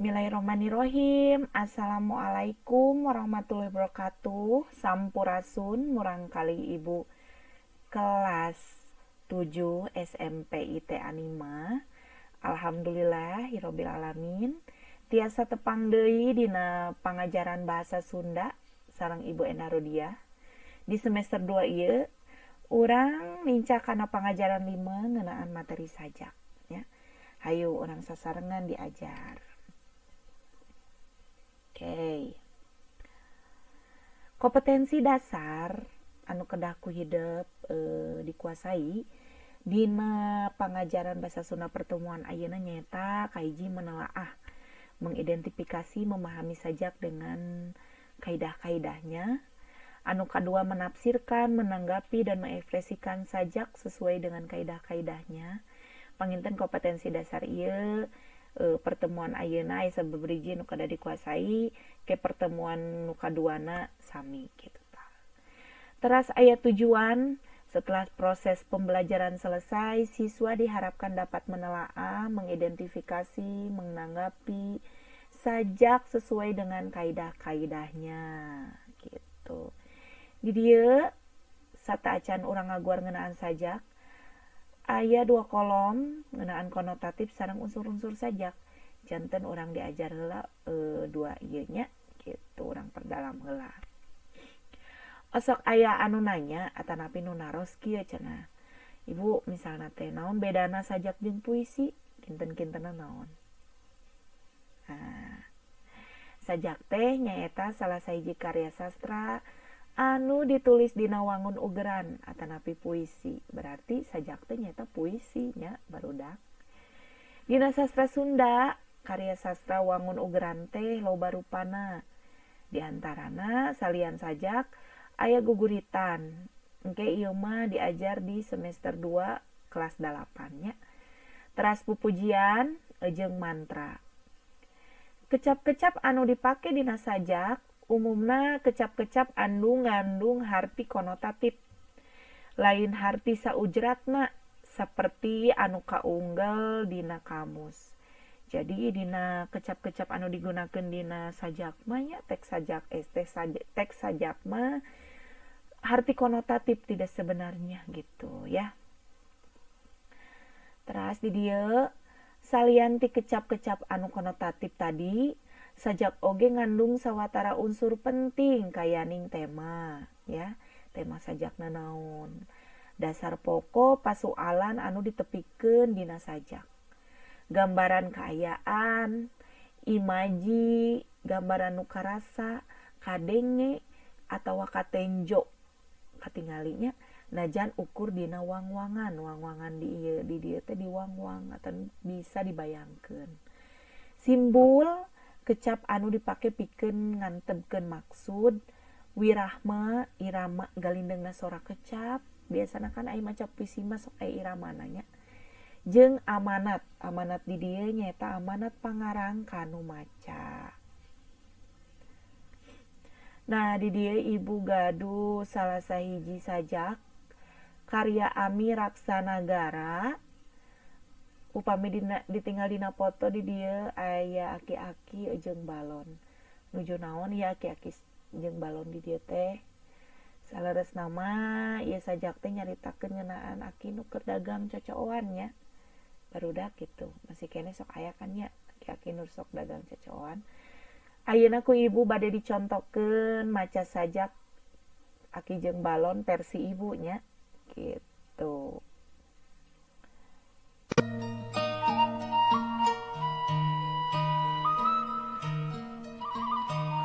Bismillahirrahmanirrahim. Assalamualaikum warahmatullahi wabarakatuh. Sampurasun murang kali ibu kelas 7 SMP IT Anima. Alhamdulillah hirobbil alamin. Tiasa tepang deui dina pangajaran bahasa Sunda sareng Ibu Enda Rodia. Di semester 2 ieu urang lincah kana pangajaran 5 ngeunaan materi sajak ya. Hayu orang sasarengan diajar. Oke. Kompetensi dasar anu kedah ku hidup dikuasai dina pangajaran bahasa Sunda pertemuan ayeuna nyaeta kahiji menelaah, mengidentifikasi, memahami sajak dengan kaidah-kaidahnya. Anu kadua menafsirkan, menanggapi dan mengekspresikan sajak sesuai dengan kaidah-kaidahnya. Panginten kompetensi dasar ieu pertemuan ayeuna aya sababaraha nu kada dikuasai ke pertemuan nu kaduana sami gitu tah. Teras aya tujuan setelah proses pembelajaran selesai, siswa diharapkan dapat menelaah, mengidentifikasi, menanggapi sajak sesuai dengan kaidah-kaidahnya gitu. Di dieu sata acan urang ngaguar ngeunaan sajak aya 2 kolom ngeunaan konotatif sareng unsur-unsur sajak. Janten urang diajar heula 2 ieu nya kitu, urang perdalam heula. Osok aya anu nanya atanapi nu naros kieu cenah. Ibu misalna teh naon bedana sajak jeung puisi? Kinten-kintenna naon? Nah, sajak teh nyaeta salah sahiji karya sastra anu ditulis dina wangun ugeran atanapi puisi. Berarti sajak teh nyaeta puisi nya barudak. Dina sastra Sunda, karya sastra wangun ugeran teh loba rupana. Di antarana salian sajak aya guguritan. Engke ieu mah diajar di semester 2 kelas 8 nya. Teras pupujian jeung mantra. Kecap-kecap anu dipake dina sajak umumna kecap-kecap anu ngandung harti konotatif. Lain harti saujratna saperti anu kaunggel dina kamus. Jadi dina kecap-kecap anu digunakeun dina sajak mah nya teks sajak mah harti konotatif tidak sebenarnya gitu ya. Teras di dieu salian ti kecap-kecap anu konotatif tadi, sajak oge ngandung sawatara unsur penting kayaning tema ya. Tema sajakna naon? Dasar pokok pasoalan anu ditepikeun dina sajak. Gambaran kaayaan, imaji, gambaran nu karasa, kadenge atawa katenjo katinggalinya najan ukur dina wang-wangan. Wang-wangan di dieu teh diwang-wang atau bisa dibayangkeun. Simbol kecap anu dipake pikeun ngantebkeun maksud. Wirahma, irama galindengna sora kecap. Biasana kan aya maca puisi mah sok aya iramana nya. Jeung amanat. Amanat di dieu nyaeta amanat pangarang kanu maca. Nah, di dieu ibu gaduh salah sahiji sajak karya Ami Raksanagara. Upami ditinggal dina foto di dieu aya aki-aki jeung balon. Nuju naon ya aki-aki jeung balon di dieu teh? Saleresna mah ieu sajak teh nyaritakeun ngeunaan aki nu keur dagang cocoan nya. Barudak gitu. Masih kene sok aya kan nya aki-aki nu sok dagang cocoan. Ayeuna ku ibu bade dicontokeun maca sajak aki jeung balon versi ibu nya gitu.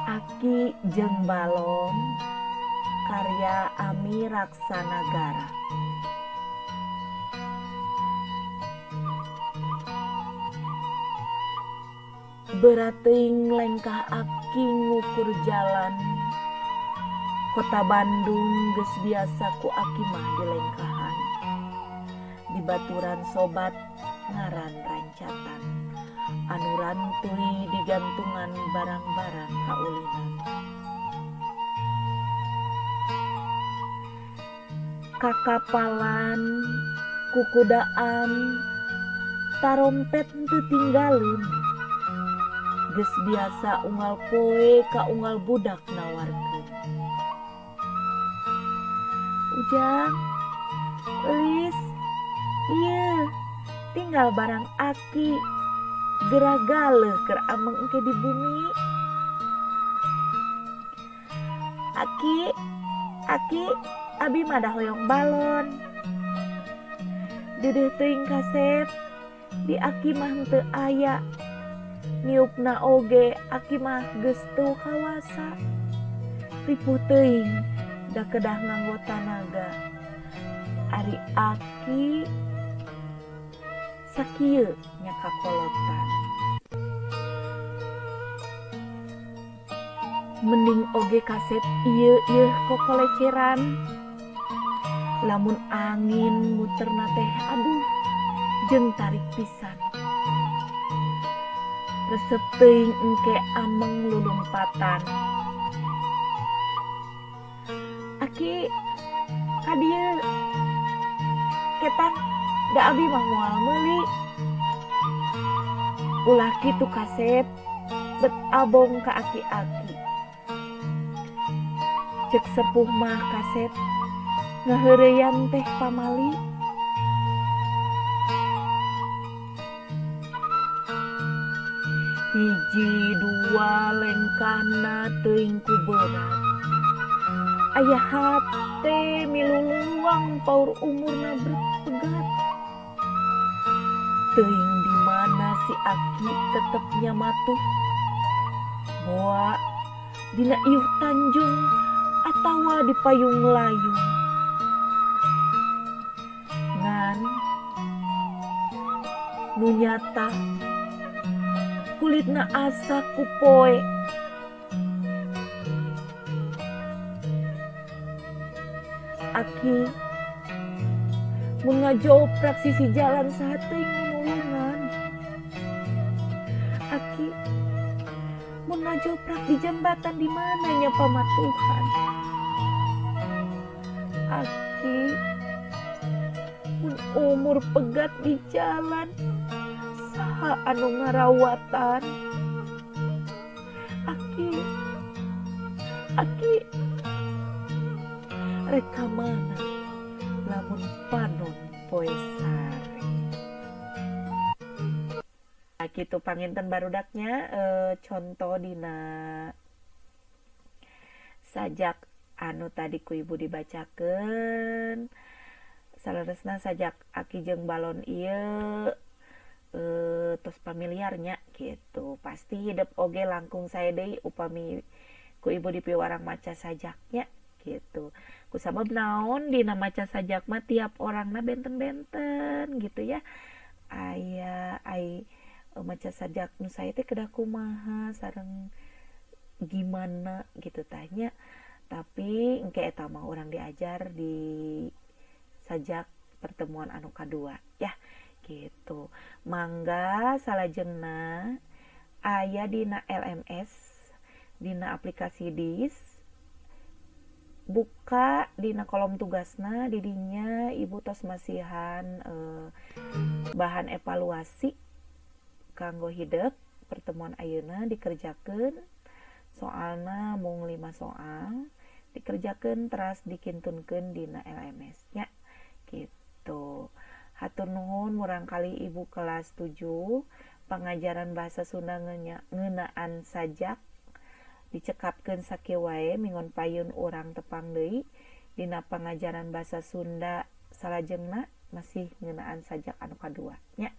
Aki jeung balon karya Ami Raksanagara. Berating lengkah aki ngukur jalan. Kota Bandung geus biasa ku aki mah dilengkahan. Di baturan sobat ngaran rancatan. Anu rantui digantungan barang-barang kaulinan. Kakapalan, kukudaan, tarompet teu tinggalin. geus biasa unggal poe ka unggal budak nawarkeun. Ujang, euis, ieu tinggal barang Aki, geragalah keur ameng engke di bumi. Aki, abi mah da hoyong balon. Dedeh teuing Kasep, di Aki mah henteu aya. Niupna oge Aki mah geus teu kawasa. Ripuh teuing da kedah nganggo tanaga. Ari Aki sakieu nya kakolotan. Mending oge Kasep ieu kokoleceran. Lamun angin muterna teh aduh jeung tarik pisan. Resep teuing engke ameng lulumpatan. Aki ka dieu ketan da abi mah moal meuli. Ulah kitu Kasep bet abong ka aki-aki. Cek sepuh mah Kasep ngaheureyan teh pamali. Hiji dua lengkana teuing ku berat. Aya hate miluluang paur umurna berpegat. Teuing di mana si Aki tetepnya matuh. Boa dina iuh Tanjung atawa di payung layung. Ngan nu nyata kulitna asa ku poe. Aki mun ngajoprak sisi jalan saha teuing nulungan. Aki mun ngajoprak di jembatan di mana nya pamatuhan. Aki mun umur pegat di jalan saha anu ngarawatan. Aki rek mana lamun panon poe sare. Kitu panginten barudaknya contoh dina sajak anu tadi ku ibu dibacakeun. Saleresna sajak Aki jeung balon ieu tos familiarnya gitu. Pasti hidup oge langkung sae deui upami ku ibu dipiwarang maca sajaknya gitu. Kusabab naon dina maca sajak mah tiap orangna benten-benten gitu ya. Aya maca sajak nu sae teh kedah kumaha sareng gimana gitu tanya. Tapi engke eta mah urang diajar di sajak pertemuan anu kadua ya gitu. Mangga salajengna aya dina LMS dina aplikasi DIS, buka dina kolom tugasna di dinya ibu tos masihan bahan evaluasi kanggo hidup pertemuan ayeuna dikerjakeun. Soalna mung 5 soal dikerjakeun teras dikintunkeun dina LMS nya gitu. Hatur nuhun murangkali ibu kelas 7 pangajaran bahasa Sunda ngeunaan sajak dicekapkeun sakieu wae mingon payun urang tepang deui dina pangajaran bahasa Sunda salajengna masih ngeunaan sajak anu kadua nya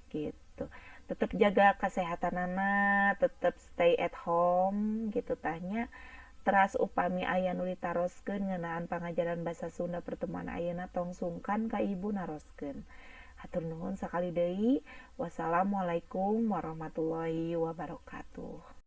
gitu. Tetep jaga kesehatanana, tetep stay at home gitu tanya. Teras upami aya nu ditaroskeun ngeunaan pangajaran bahasa Sunda pertemuan ayeuna tong sungkan ka ibu naroskeun. Hatur nuhun sakali deui. Wassalamualaikum warahmatullahi wabarakatuh.